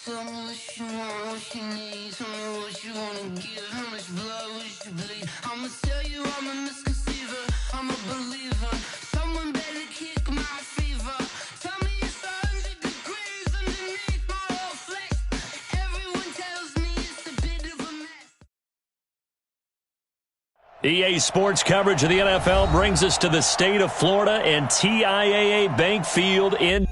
Tell me what you want, what you need. Tell me what you wanna give. How much blood would you bleed? I'ma tell you I'm a misconceiver. I'm a believer. Someone better kick my fever. Tell me it's 100 degrees underneath my whole flesh. Everyone tells me it's a bit of a mess. EA Sports coverage of the NFL brings us to the state of Florida and TIAA Bank Field in...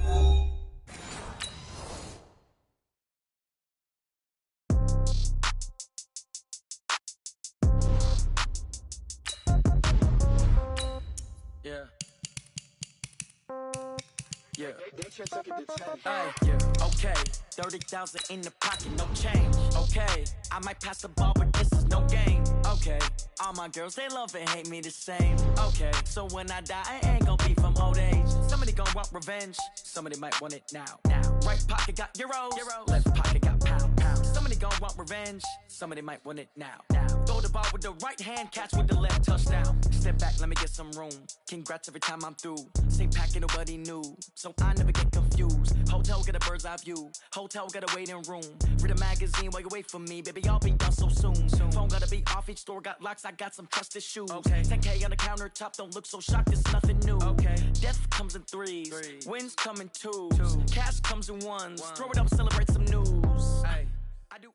Okay, 30,000 in the pocket, no change. Okay, I might pass the ball, but this is no game. Okay, all my girls, they love and hate me the same. Okay, so when I die, I ain't gonna be from old age. Somebody gonna want revenge, somebody might want it now. Right pocket got euros, left pocket got pounds. Somebody gonna want revenge, somebody might want it now. Throw the ball with the right hand, catch with the left, touchdown. Step back, let me get some room. Congrats every time I'm through. Same packet, nobody knew, so I never get confused. Hotel get a bird's eye view. Hotel got a waiting room. Read a magazine while you wait for me, baby. I'll be done so soon. Phone gotta be off. Each store got locks. I got some trusted shoes. Okay. 10K on the countertop. Don't look so shocked. It's nothing new. Okay. Death comes in threes. Wins come in twos. Cash comes in ones. Throw it up, celebrate some news. Hey, I do.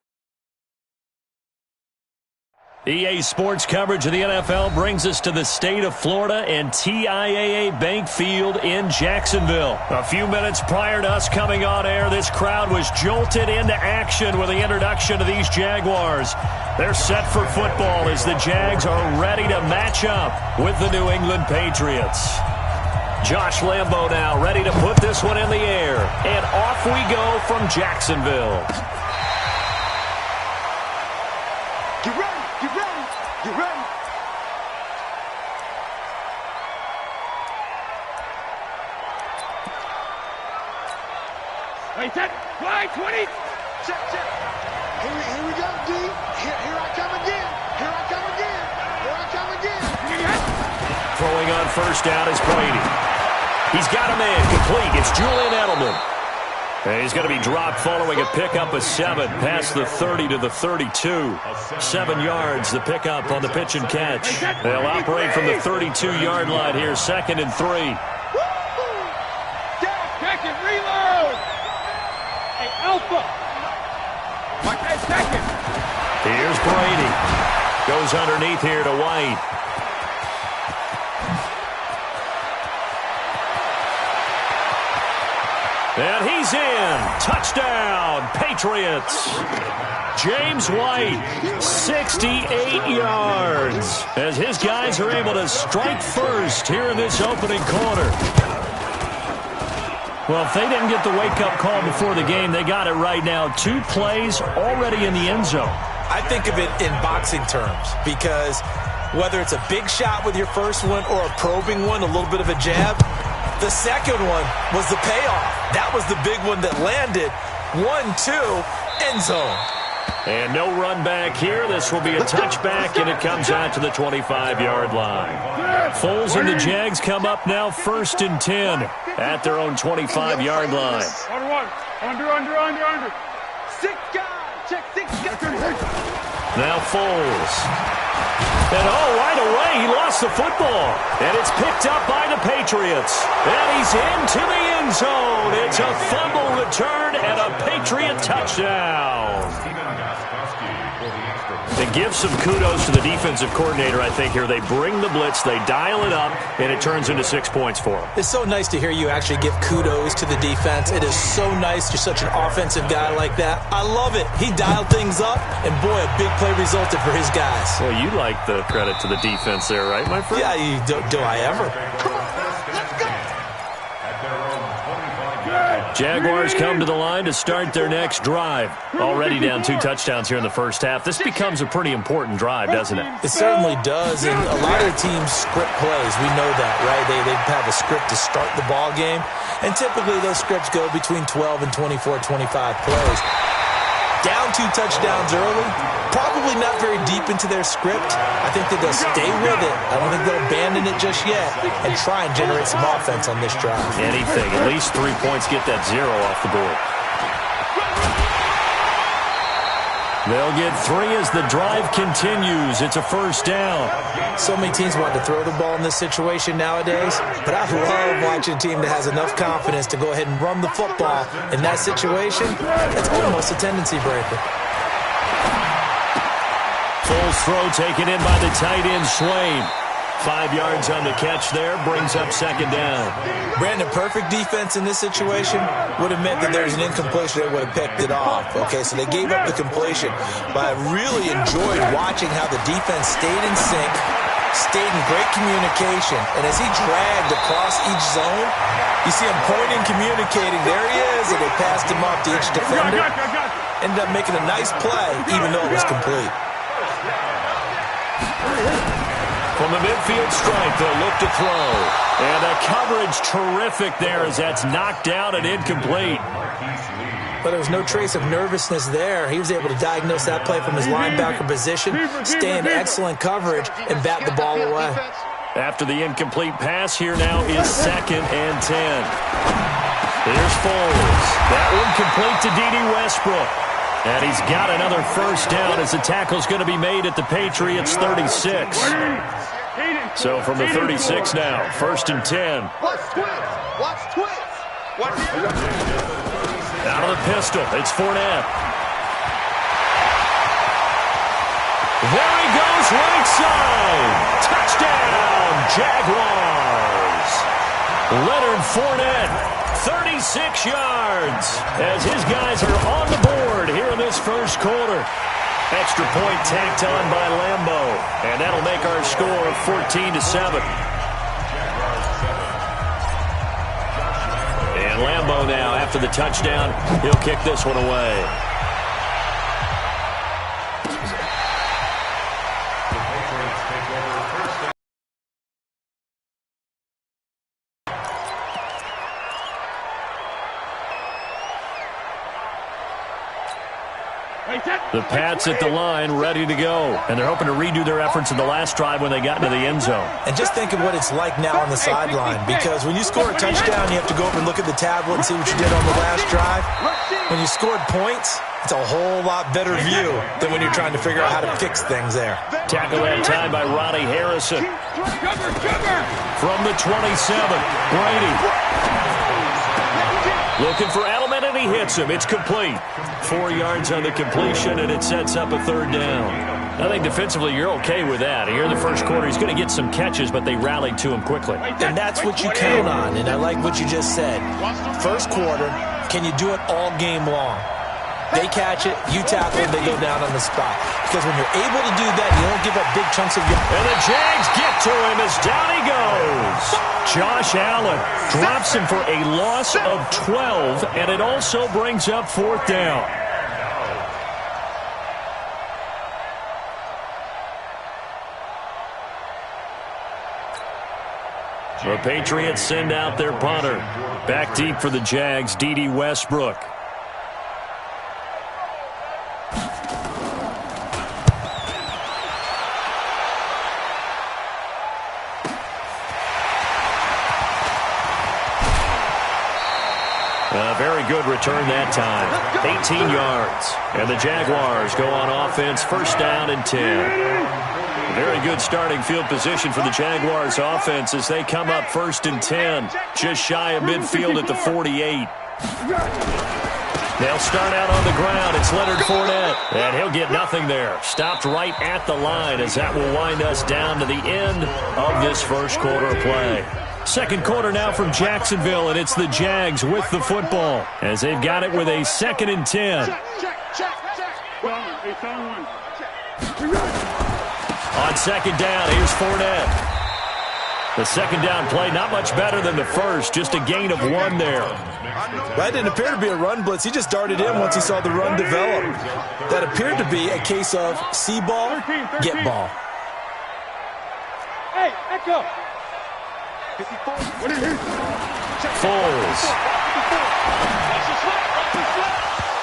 EA Sports coverage of the NFL brings us to the state of Florida and TIAA Bank Field in Jacksonville. A few minutes prior to us coming on air, this crowd was jolted into action with the introduction of these Jaguars. They're set for football as the Jags are ready to match up with the New England Patriots. Josh Lambo now ready to put this one in the air. And off we go from Jacksonville. Get ready! Get ready! Get ready! Wait, set! Fly! 20! Check, check! Here we go, D! Here I come again! Here I come again! Here I come again! Throwing on first down is Brady. He's got a man complete. It's Julian Edelman. And he's going to be dropped following a pickup of 7 past the 30 to the 32. 7 yards, the pickup on the pitch and catch. They'll operate from the 32-yard line here, 2nd and 3. Second, reload! Hey, Alpha! Mark that second! Here's Brady. Goes underneath here to White. And he's in. Touchdown, Patriots. James White, 68 yards, as his guys are able to strike first here in this opening quarter. Well, if they didn't get the wake-up call before the game, they got it right now. 2 plays already in the end zone. I think of it in boxing terms because whether it's a big shot with your first one or a probing one, a little bit of a jab, the second one was the payoff. That was the big one that landed. 1-2, end zone. And no run back here. This will be a touchback, and it comes out to the 25-yard line. Foles and the Jags come up now 1st and 10 at their own 25-yard line. Under. 6 guys! Check 6 guys! Now Foles. And right away, he lost the football. And it's picked up by the Patriots. And he's into the end zone. It's a fumble return and a Patriot touchdown. To give some kudos to the defensive coordinator, I think, here. They bring the blitz, they dial it up, and it turns into 6 points for them. It's so nice to hear you actually give kudos to the defense. It is so nice. You're such an offensive guy like that. I love it. He dialed things up, and boy, a big play resulted for his guys. Well, you like the credit to the defense there, right, my friend? Yeah, do I ever? Jaguars come to the line to start their next drive. Already down 2 touchdowns here in the first half. This becomes a pretty important drive, doesn't it? It certainly does, and a lot of teams script plays. We know that, right? They have a script to start the ball game, and typically those scripts go between 12 and 24, 25 plays. Down 2 touchdowns early, probably not very deep into their script. I think that they'll stay with it. I don't think they'll abandon it just yet and try and generate some offense on this drive. Anything. At least 3 points, get that 0 off the board. They'll get 3 as the drive continues. It's a first down. So many teams want to throw the ball in this situation nowadays, but I love watching a team that has enough confidence to go ahead and run the football in that situation. It's almost a tendency breaker. Full throw taken in by the tight end, Swain. 5 yards on the catch there, brings up second down. Brandon, perfect defense in this situation would have meant that there's an incompletion that would have picked it off. Okay, so they gave up the completion, but I really enjoyed watching how the defense stayed in sync, stayed in great communication, and as he dragged across each zone, you see him pointing, communicating, there he is, and they passed him off to each defender. Ended up making a nice play, even though it was complete. From the midfield stripe, they'll look to throw. And the coverage terrific there as that's knocked out and incomplete. But there was no trace of nervousness there. He was able to diagnose that play from his linebacker position, stay in excellent coverage, and bat the ball away. After the incomplete pass, here now is 2nd and 10. Here's Foles. That one complete to D.D. Westbrook. And he's got another first down as the tackle's going to be made at the Patriots' 36. So from the 36 now, 1st and 10. Watch twins. Watch twins. Out of the pistol, it's Fournette. There he goes, right side. Touchdown, Jaguars. Leonard Fournette. 36 yards as his guys are on the board here in this first quarter. Extra point tacked on by Lambeau, and that'll make our score 14-7. And Lambeau now, after the touchdown, he'll kick this one away. The Pats at the line, ready to go. And they're hoping to redo their efforts in the last drive when they got into the end zone. And just think of what it's like now on the sideline, because when you score a touchdown, you have to go over and look at the tablet and see what you did on the last drive. When you scored points, it's a whole lot better view than when you're trying to figure out how to fix things there. Tackle that time by Ronnie Harrison. From the 27, Brady. Looking for Edelman, and he hits him. It's complete. 4 yards on the completion, and it sets up a third down. I think defensively you're okay with that. Here in the first quarter, he's going to get some catches, but they rallied to him quickly. And that's what you count on, and I like what you just said. First quarter, can you do it all game long? They catch it, you tackle it, they go down on the spot. Because when you're able to do that, you don't give up big chunks of your... And the Jags get to him as down he goes. Josh Allen drops him for a loss of 12, and it also brings up 4th down. The Patriots send out their punter. Back deep for the Jags, D.D. Westbrook. A very good return that time. 18 yards. And the Jaguars go on offense, 1st down and 10. Very good starting field position for the Jaguars offense as they come up 1st and 10. Just shy of midfield at the 48. They'll start out on the ground. It's Leonard Fournette. And he'll get nothing there. Stopped right at the line as that will wind us down to the end of this first quarter of play. Second quarter now from Jacksonville, and it's the Jags with the football as they've got it with a 2nd and 10. On 2nd down, here's Fournette. The 2nd down play, not much better than the first, just a gain of 1 there. That didn't appear to be a run blitz. He just darted in once he saw the run develop. That appeared to be a case of see ball, get ball. Hey, echo. Foles.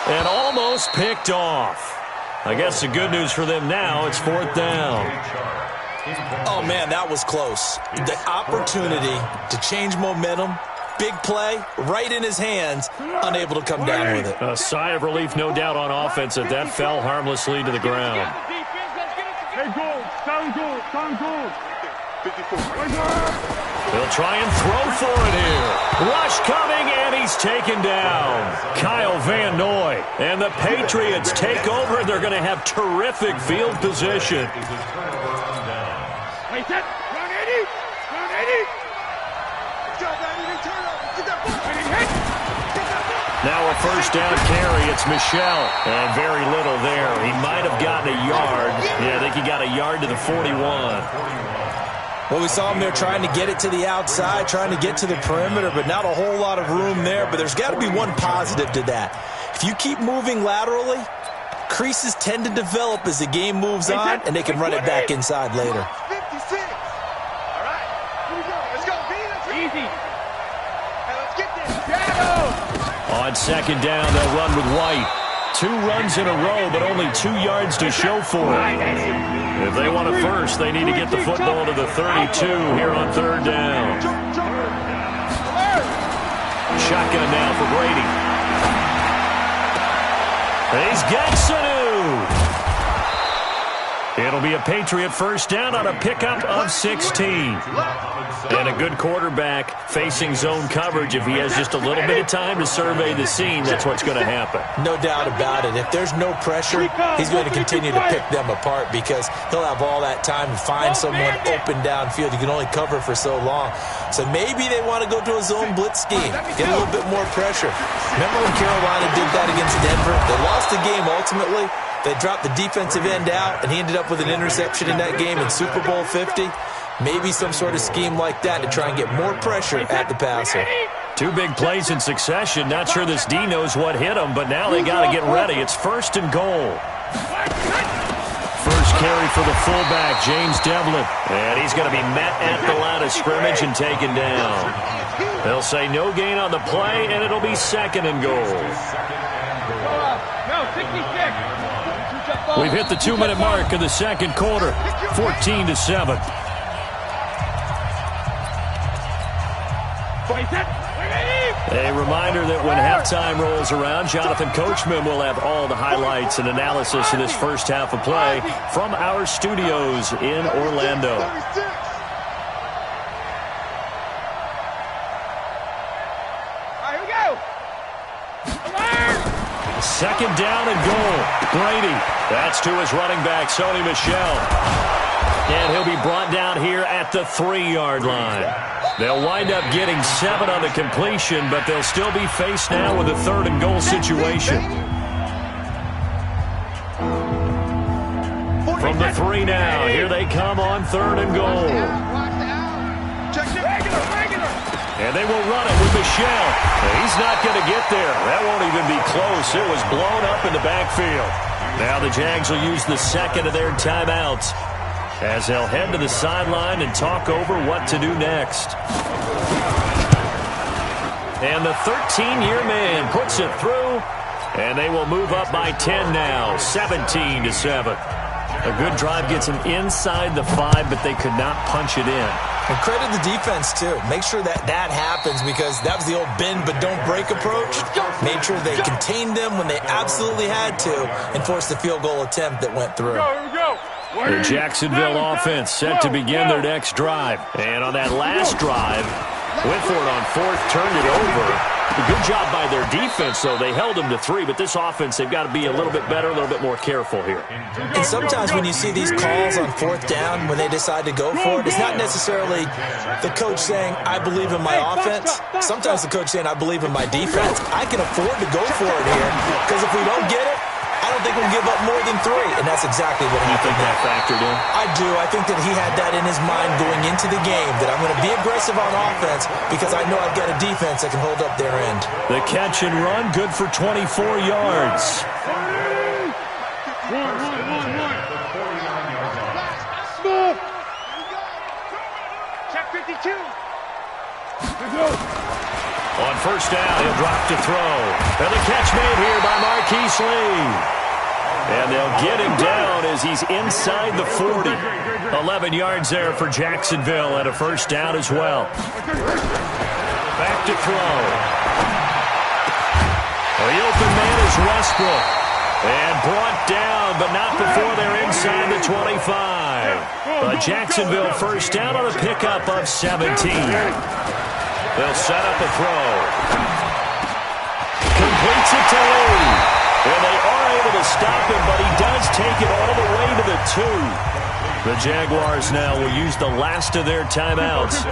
And almost picked off. I guess the good news for them now, it's 4th down. Oh, man, that was close. The opportunity to change momentum big play right in his hands, unable to come down with it. A sigh of relief, no doubt, on offense that fell harmlessly to the ground. Hey, goal. Sound goal. Sound goal. They'll try and throw for it here. Rush coming, and he's taken down. Kyle Van Noy. And the Patriots take over. They're going to have terrific field position. Hey, set. Run 80. Run 80. Good job, Randy. Turn up. Get that ball. Hit. Now a first down carry. It's Michel. And very little there. He might have gotten a yard. Yeah, I think he got a yard to the 41. Well, we saw him there trying to get it to the outside, trying to get to the perimeter, but not a whole lot of room there. But there's got to be one positive to that. If you keep moving laterally, creases tend to develop as the game moves on, and they can run it back inside later. 56. All right. Here we go. Let's go, B. Let's go. Easy. Hey, let's get this. Shadow. On second down, they'll run with White. 2 runs in a row, but only 2 yards to show for it. If they want it first, they need to get the football to the 32 here on third down. Shotgun now for Brady. He's got Sanu. It'll be a Patriot first down on a pickup of 16. And a good quarterback facing zone coverage. If he has just a little bit of time to survey the scene, that's what's going to happen. No doubt about it. If there's no pressure, he's going to continue to pick them apart because he'll have all that time to find someone open downfield. You can only cover for so long. So maybe they want to go to a zone blitz scheme, get a little bit more pressure. Remember when Carolina did that against Denver? They lost the game ultimately. They dropped the defensive end out, and he ended up with an interception in that game in Super Bowl 50. Maybe some sort of scheme like that to try and get more pressure at the passer. 2 big plays in succession. Not sure this D knows what hit him, but now they got to get ready. It's first and goal. First carry for the fullback, James Devlin. And he's going to be met at the line of scrimmage and taken down. They'll say no gain on the play, and it'll be second and goal. No, 66. We've hit the 2-minute mark of the second quarter, 14-7. A reminder that when halftime rolls around, Jonathan Coachman will have all the highlights and analysis of this first half of play from our studios in Orlando. All right, here we go. Second down and goal. Brady. That's to his running back, Sony Michel. And he'll be brought down here at the 3-yard line. They'll wind up getting 7 on the completion, but they'll still be faced now with a 3rd and goal situation. From the 3 now, here they come on 3rd and goal. And they will run it with Michel. He's not going to get there. That won't even be close. It was blown up in the backfield. Now the Jags will use the second of their timeouts as they'll head to the sideline and talk over what to do next. And the 13-year man puts it through, and they will move up by 10 now, 17-7. A good drive gets them inside the 5, but they could not punch it in. And credit the defense, too. Make sure that happens because that was the old bend but don't break approach. Made sure they contained them when they absolutely had to and forced the field goal attempt that went through. Here we go. The Jacksonville offense set to begin their next drive. And on that last drive, went for it on 4th, turned it over. A good job by their defense, though. They held them to 3, but this offense, they've got to be a little bit better, a little bit more careful here. And sometimes when you see these calls on 4th down, when they decide to go for it, it's not necessarily the coach saying, I believe in my offense. Sometimes the coach saying, I believe in my defense. I can afford to go for it here because if we don't get it, I don't think we'll give up more than 3, and that's exactly what happened. You think that factored in? I do. I think that he had that in his mind going into the game, that I'm going to be aggressive on offense because I know I've got a defense that can hold up their end. The catch and run, good for 24 yards. Smooth. Check 52. On first down, he'll drop to throw. And the catch made here by Marquise Lee. And they'll get him down as he's inside the 40. 11 yards there for Jacksonville and a first down as well. Back to throw. The open man is Westbrook. And brought down, but not before they're inside the 25. A Jacksonville first down on a pickup of 17. They'll set up a throw. Completes it to Lee. And they are able to stop him, but he does take it all the way to the 2. The Jaguars now will use the last of their timeouts,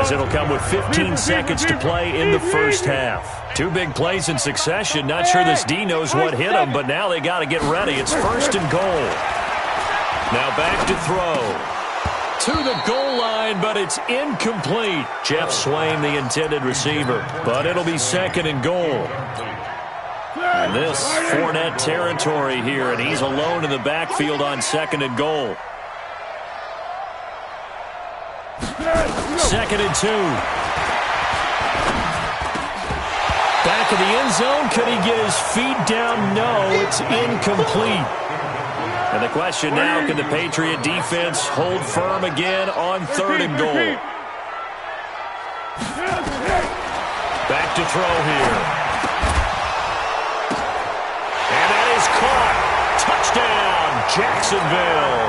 as it'll come with 15 seconds to play in the first half. 2 big plays in succession. Not sure this D knows what hit him, but now they got to get ready. It's first and goal. Now back to throw. To the goal line, but it's incomplete. Jeff Swain, the intended receiver, but it'll be second and goal. And this Fournette territory here, and he's alone in the backfield on second and goal. Second and 2. Back of the end zone. Could he get his feet down? No, it's incomplete. And the question now, can the Patriot defense hold firm again on third and goal? Back to throw here. And that is caught. Touchdown, Jacksonville.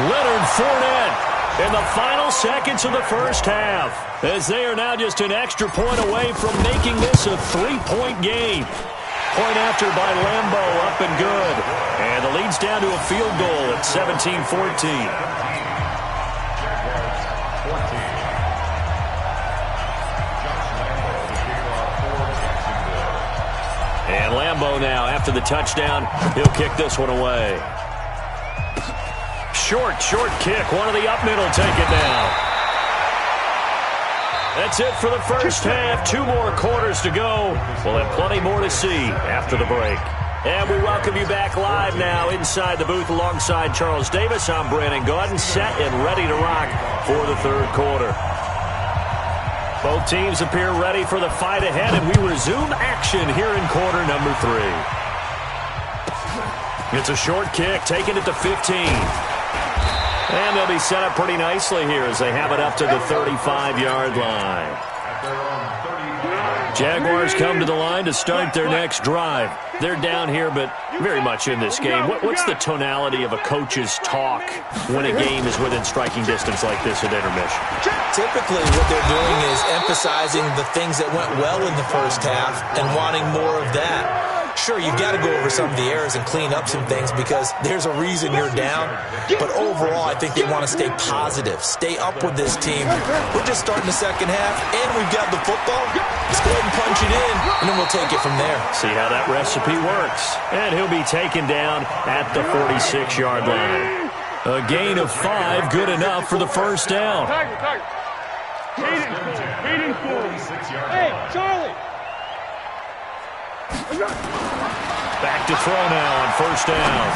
Leonard Fournette in the final seconds of the first half, as they are now just an extra point away from making this a 3-point game. Point after by Lambeau, up and good. And the lead's down to a field goal at 17-14. And Lambeau now, after the touchdown, he'll kick this one away. Short kick. One of the up middle take it down. That's it for the first half. 2 more quarters to go. We'll have plenty more to see after the break. And we welcome you back live now inside the booth alongside Charles Davis. I'm Brandon Gaudin, set and ready to rock for the third quarter. Both teams appear ready for the fight ahead, and we resume action here in quarter number 3. It's a short kick, taking it to 15. And they'll be set up pretty nicely here as they have it up to the 35-yard line. Jaguars come to the line to start their next drive. They're down here, but very much in this game. What's the tonality of a coach's talk when a game is within striking distance like this at intermission? Typically, what they're doing is emphasizing the things that went well in the first half and wanting more of that. Sure, you've got to go over some of the errors and clean up some things because there's a reason you're down. But overall, I think they want to stay positive, stay up with this team. We're just starting the second half, and we've got the football. Let's go ahead and punch it in, and then we'll take it from there. See how that recipe works. And he'll be taken down at the 46-yard line. A gain of 5, good enough for the first down. Hey, Charlie! Back to throw now on first down.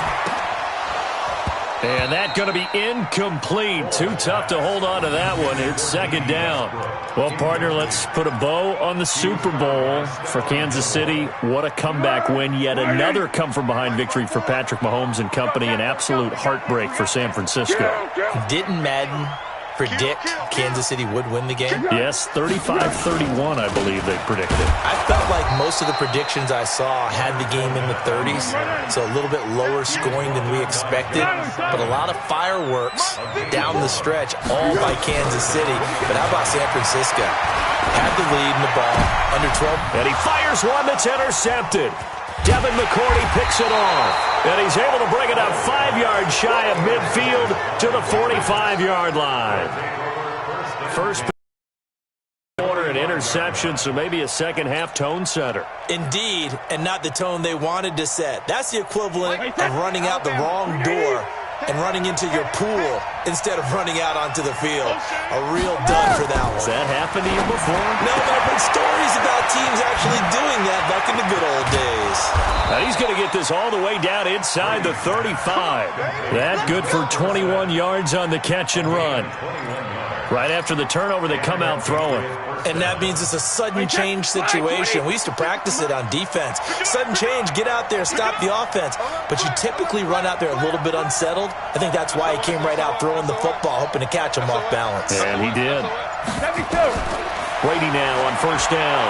And that's going to be incomplete. Too tough to hold on to that one. It's second down. Well, partner, let's put a bow on the Super Bowl for Kansas City. What a comeback win. Yet another come-from-behind victory for Patrick Mahomes and company. An absolute heartbreak for San Francisco. Didn't Madden predict Kansas City would win the game? Yes, 35-31, I believe they predicted. I felt like most of the predictions I saw had the game in the 30s, so a little bit lower scoring than we expected, but a lot of fireworks down the stretch, all by Kansas City. But how about San Francisco? Had the lead in the ball, under 12. And he fires one that's intercepted. Devin McCourty picks it off, and he's able to bring it up 5 yards shy of midfield to the 45-yard line. First quarter, an interception, so maybe a second-half tone setter. Indeed, and not the tone they wanted to set. That's the equivalent of running out the wrong door and running into your pool instead of running out onto the field. A real dud for that one. Has that happened to you before? No, but I've heard stories about teams actually doing that back in the good old days. Now he's going to get this all the way down inside the 35. That good for 21 yards on the catch and run. Right after the turnover, they come out throwing. And that means it's a sudden change situation. We used to practice it on defense. Sudden change, get out there, stop the offense. But you typically run out there a little bit unsettled. I think that's why he came right out throwing the football, hoping to catch him off balance. And he did. Brady now on first down.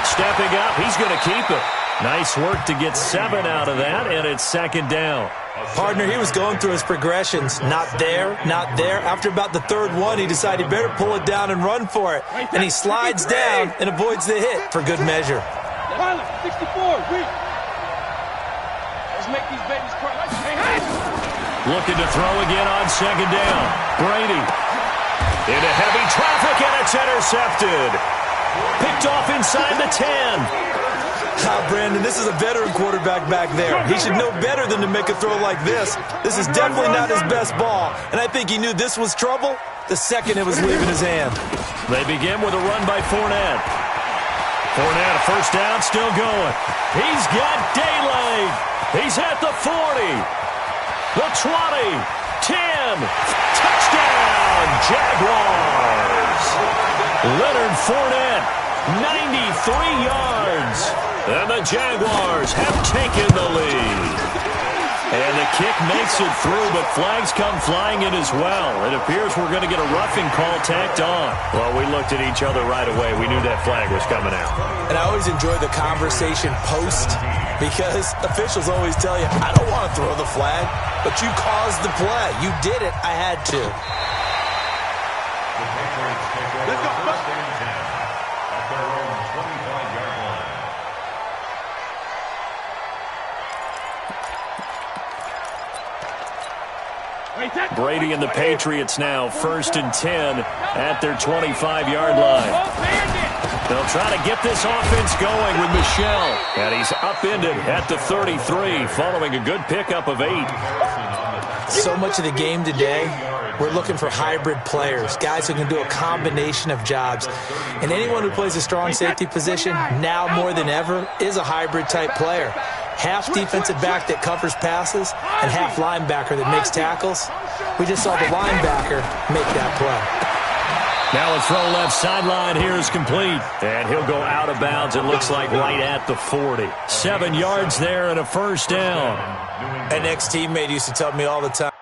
Stepping up, he's going to keep it. Nice work to get 7 out of that, and it's second down. Partner, he was going through his progressions. Not there, not there. After about the third one, he decided he better pull it down and run for it. And he slides down and avoids the hit for good measure. 64, let's make these babies cry. Looking to throw again on second down. Brady into heavy traffic, and it's intercepted. Picked off inside the 10. Brandon, this is a veteran quarterback back there. He should know better than to make a throw like this. This is definitely not his best ball, and I think he knew this was trouble the second it was leaving his hand. They begin with a run by Fournette. Fournette, a first down, still going. He's got daylight. He's at the 40, the 20, 10. Touchdown, Jaguars. Leonard Fournette, 93 yards. And the Jaguars have taken the lead. And the kick makes it through, but flags come flying in as well. It appears we're going to get a roughing call tacked on. Well, we looked at each other right away. We knew that flag was coming out. And I always enjoy the conversation post because officials always tell you, I don't want to throw the flag, but you caused the play. You did it. I had to. Let's go. Brady and the Patriots now first and 10 at their 25-yard line. They'll try to get this offense going with Michel. And he's upended at the 33 following a good pickup of 8. So much of the game today, we're looking for hybrid players, guys who can do a combination of jobs. And anyone who plays a strong safety position, now more than ever, is a hybrid type player. Half defensive back that covers passes and half linebacker that makes tackles. We just saw the linebacker make that play. Now a throw left sideline here is complete. And he'll go out of bounds, it looks like, right at the 40. 7 yards there and a first down. An ex-teammate used to tell me all the time,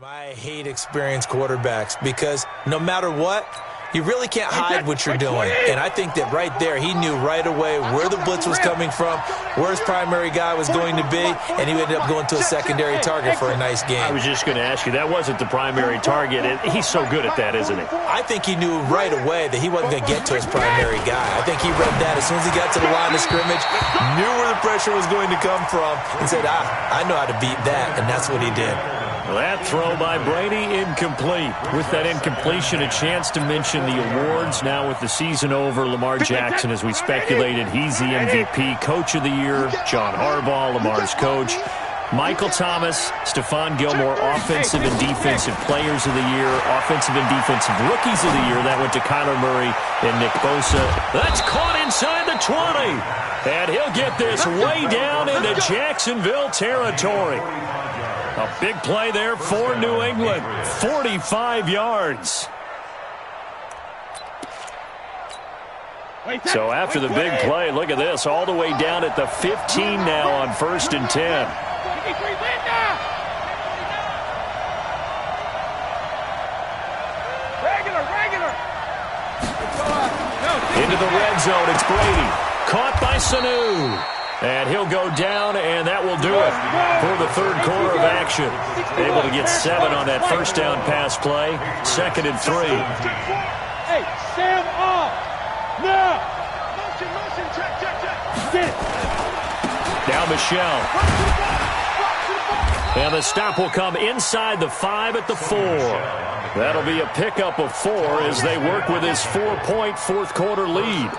I hate experienced quarterbacks because no matter what, you really can't hide what you're doing. And I think that right there, he knew right away where the blitz was coming from, where his primary guy was going to be, and he ended up going to a secondary target for a nice game. I was just going to ask you, that wasn't the primary target. He's so good at that, isn't he? I think he knew right away that he wasn't going to get to his primary guy. I think he read that as soon as he got to the line of scrimmage, knew where the pressure was going to come from, and said, I know how to beat that, and that's what he did. That throw by Brady, incomplete. With that incompletion, a chance to mention the awards. Now with the season over, Lamar Jackson, as we speculated, he's the MVP, Coach of the Year. John Harbaugh, Lamar's coach. Michael Thomas, Stephon Gilmore, Offensive and Defensive Players of the Year, Offensive and Defensive Rookies of the Year. That went to Kyler Murray and Nick Bosa. That's caught inside the 20. And he'll get this way down into Jacksonville territory. A big play there for New England. 45 yards. So after the big play, look at this. All the way down at the 15 now on first and 10. Into the red zone, it's Brady. Caught by Sanu. And he'll go down, and that will do it for the third quarter of action. Able to get 7 on that first down pass play. 2nd and 3. Hey, Sam off. Now. Motion, check. Get it. Now Michel. And the stop will come inside the 5 at the 4. That'll be a pickup of 4 as they work with his 4-point fourth-quarter lead.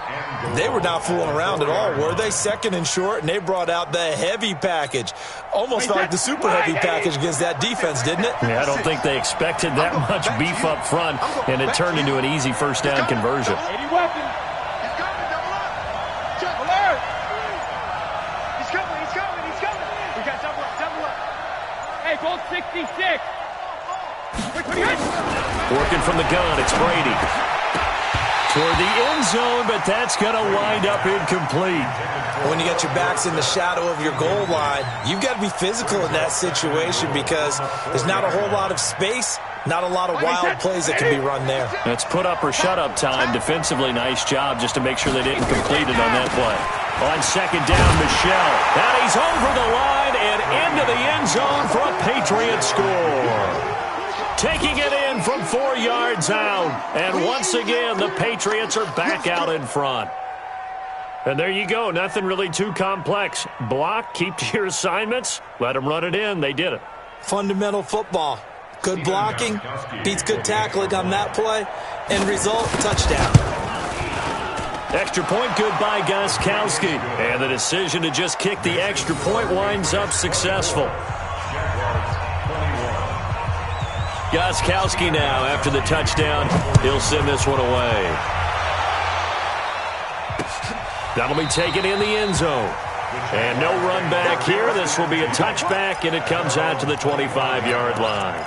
They were not fooling around at all, were they? Second and short, and they brought out the heavy package. Almost felt like the super heavy package against that defense, didn't it? Yeah, I don't think they expected that much beef up front, and it turned into an easy first-down conversion. 80 weapons. He's coming, double up. Check. Alert. He's coming. We got double up. Hey, gold 66. Working from the gun, it's Brady. Toward the end zone, but that's going to wind up incomplete. When you got your backs in the shadow of your goal line, you've got to be physical in that situation because there's not a whole lot of space, not a lot of wild plays that can be run there. It's put up or shut up time. Defensively, nice job just to make sure they didn't complete it on that play. On second down, Michel. And he's over the line and into the end zone for a Patriot score. Taking it in from 4 yards out. And once again, the Patriots are back out in front. And there you go. Nothing really too complex. Block, keep to your assignments, let them run it in. They did it. Fundamental football. Good blocking, beats good tackling on that play, and result, touchdown. Extra point good by Gostkowski. And the decision to just kick the extra point winds up successful. Gostkowski now, after the touchdown, he'll send this one away. That'll be taken in the end zone. And no run back here. This will be a touchback, and it comes out to the 25-yard line.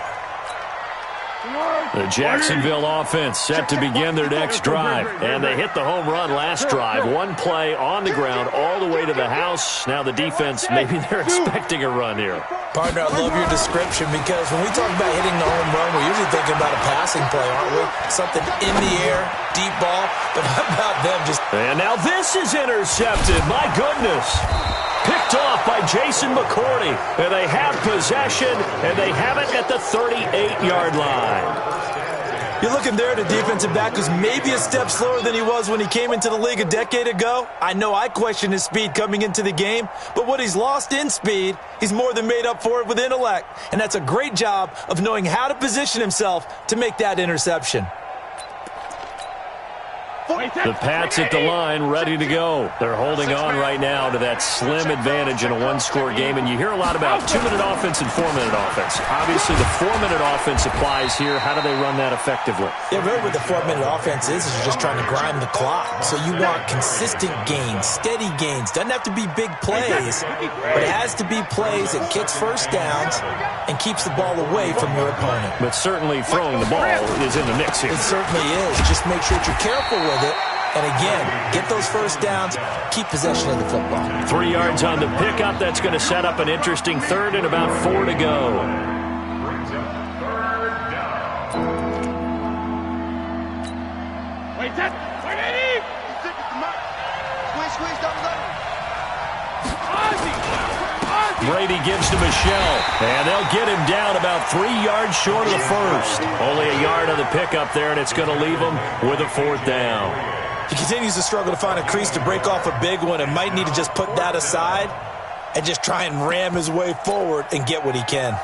The Jacksonville offense set to begin their next drive. And they hit the home run last drive. One play on the ground all the way to the house. Now the defense, maybe they're expecting a run here. Partner, I love your description because when we talk about hitting the home run, we're usually thinking about a passing play, aren't we? Something in the air, deep ball. But how about them just... And now this is intercepted. My goodness. Picked off by Jason McCourty. And they have possession, and they have it at the 38-yard line. You're looking there at a defensive back who's maybe a step slower than he was when he came into the league a decade ago. I know I questioned his speed coming into the game, but what he's lost in speed, he's more than made up for it with intellect. And that's a great job of knowing how to position himself to make that interception. The Pats at the line, ready to go. They're holding on right now to that slim advantage in a one-score game. And you hear a lot about 2-minute offense and 4-minute offense. Obviously, the 4-minute offense applies here. How do they run that effectively? Yeah, really what the 4-minute offense is you're just trying to grind the clock. So you want consistent gains, steady gains. Doesn't have to be big plays, but it has to be plays that kicks first downs and keeps the ball away from your opponent. But certainly throwing the ball is in the mix here. It certainly is. Just make sure that you're careful with it. And again, get those first downs, keep possession of the football. 3 yards on the pickup. That's going to set up an interesting third and about 4 to go. Wait, that's 180. Squeeze, double. Brady gives to Michel, and they'll get him down about 3 yards short of the first. Only a yard on the pickup there, and it's going to leave him with a 4th down. He continues to struggle to find a crease to break off a big one and might need to just put that aside and just try and ram his way forward and get what he can.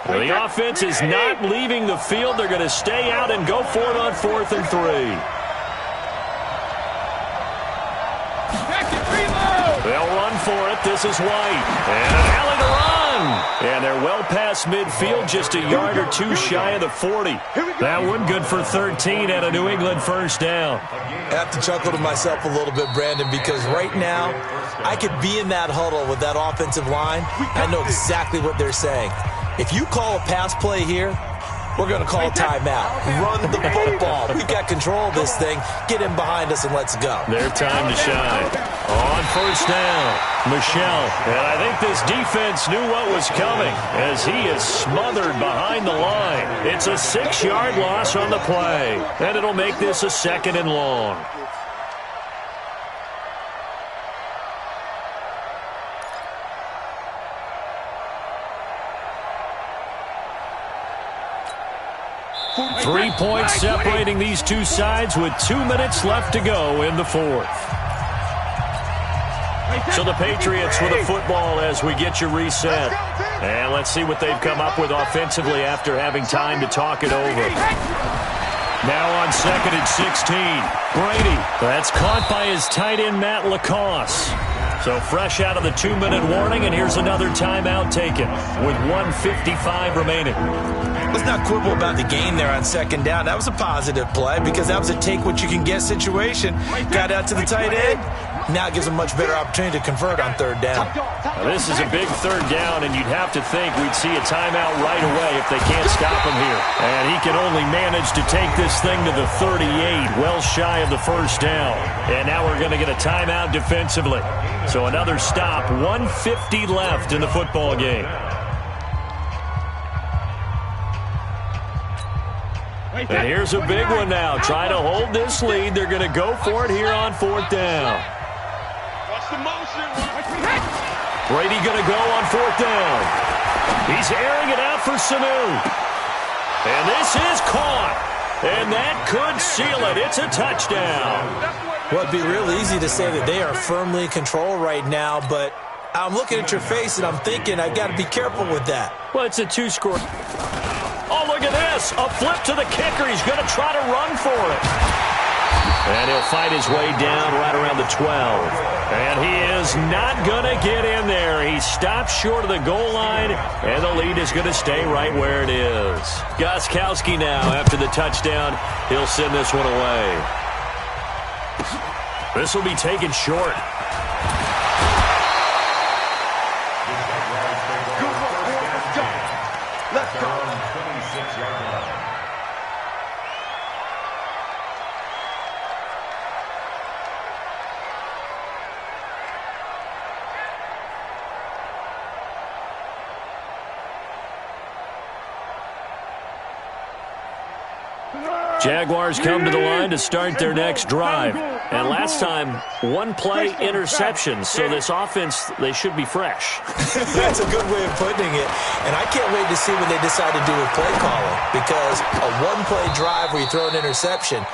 Well, the offense is not leaving the field. They're going to stay out and go for it on 4th and 3. They'll run for it. This is White. And an alley to run. And they're well past midfield, just a yard or two shy of the 40. That one good for 13 and a New England first down. I have to chuckle to myself a little bit, Brandon, because right now I could be in that huddle with that offensive line. I know exactly what they're saying. If you call a pass play here, we're going to call a timeout. Run the football. We've got control of this thing. Get him behind us and let's go. Their time to shine. On first down, Michel. And I think this defense knew what was coming as he is smothered behind the line. It's a 6-yard loss on the play. And it'll make this a 2nd and long. Three points separating these two sides with 2 minutes left to go in the 4th. So the Patriots with a football as we get you reset. And let's see what they've come up with offensively after having time to talk it over. Now on 2nd and 16. Brady. That's caught by his tight end, Matt Lacoste. So fresh out of the 2-minute warning, and here's another timeout taken with 1:55 remaining. Let's not quibble about the gain there on 2nd down. That was a positive play because that was a take-what-you-can-get situation. Got out to the tight end. Now it gives a much better opportunity to convert on 3rd down. Now this is a big 3rd down, and you'd have to think we'd see a timeout right away if they can't stop him here. And he can only manage to take this thing to the 38, well shy of the 1st down. And now we're going to get a timeout defensively. So another stop, 1:50 left in the football game. And here's a big one now. Trying to hold this lead. They're going to go for it here on 4th down. Brady going to go on 4th down. He's airing it out for Sanu. And this is caught. And that could seal it. It's a touchdown. Well, it'd be real easy to say that they are firmly in control right now, but I'm looking at your face and I'm thinking I've got to be careful with that. Well, it's a 2-score. Oh, look at this. A flip to the kicker. He's going to try to run for it. And he'll fight his way down right around the 12. And he is not going to get in there. He stops short of the goal line, and the lead is going to stay right where it is. Gostkowski now, after the touchdown, he'll send this one away. This will be taken short. Let's go. Jaguars come to the line to start their next drive. And last time, 1-play interception. So this offense, they should be fresh. That's a good way of putting it. And I can't wait to see what they decide to do with play calling. Because a 1-play drive where you throw an interception,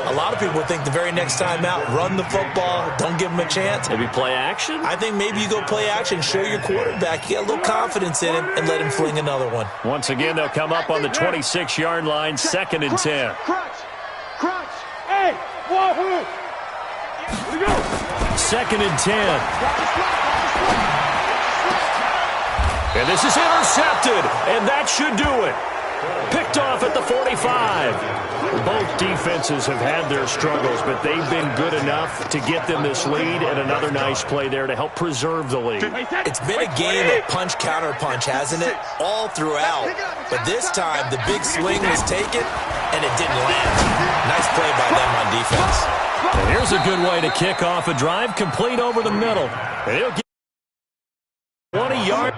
a lot of people think the very next time out, run the football, don't give them a chance. Maybe play action? I think maybe you go play action, show your quarterback, you get a little confidence in him, and let him fling another one. Once again, they'll come up on the 26-yard line, 2nd and 10. Crunch. Hey, wahoo. Here we go. 2nd and 10. And this is intercepted, and that should do it. Picked off at the 45. Both defenses have had their struggles, but they've been good enough to get them this lead, and another nice play there to help preserve the lead. It's been a game of punch-counter-punch, hasn't it? All throughout. But this time, the big swing was taken, and it didn't land. Nice play by them on defense. And here's a good way to kick off a drive, complete over the middle. And he'll get 20 yards.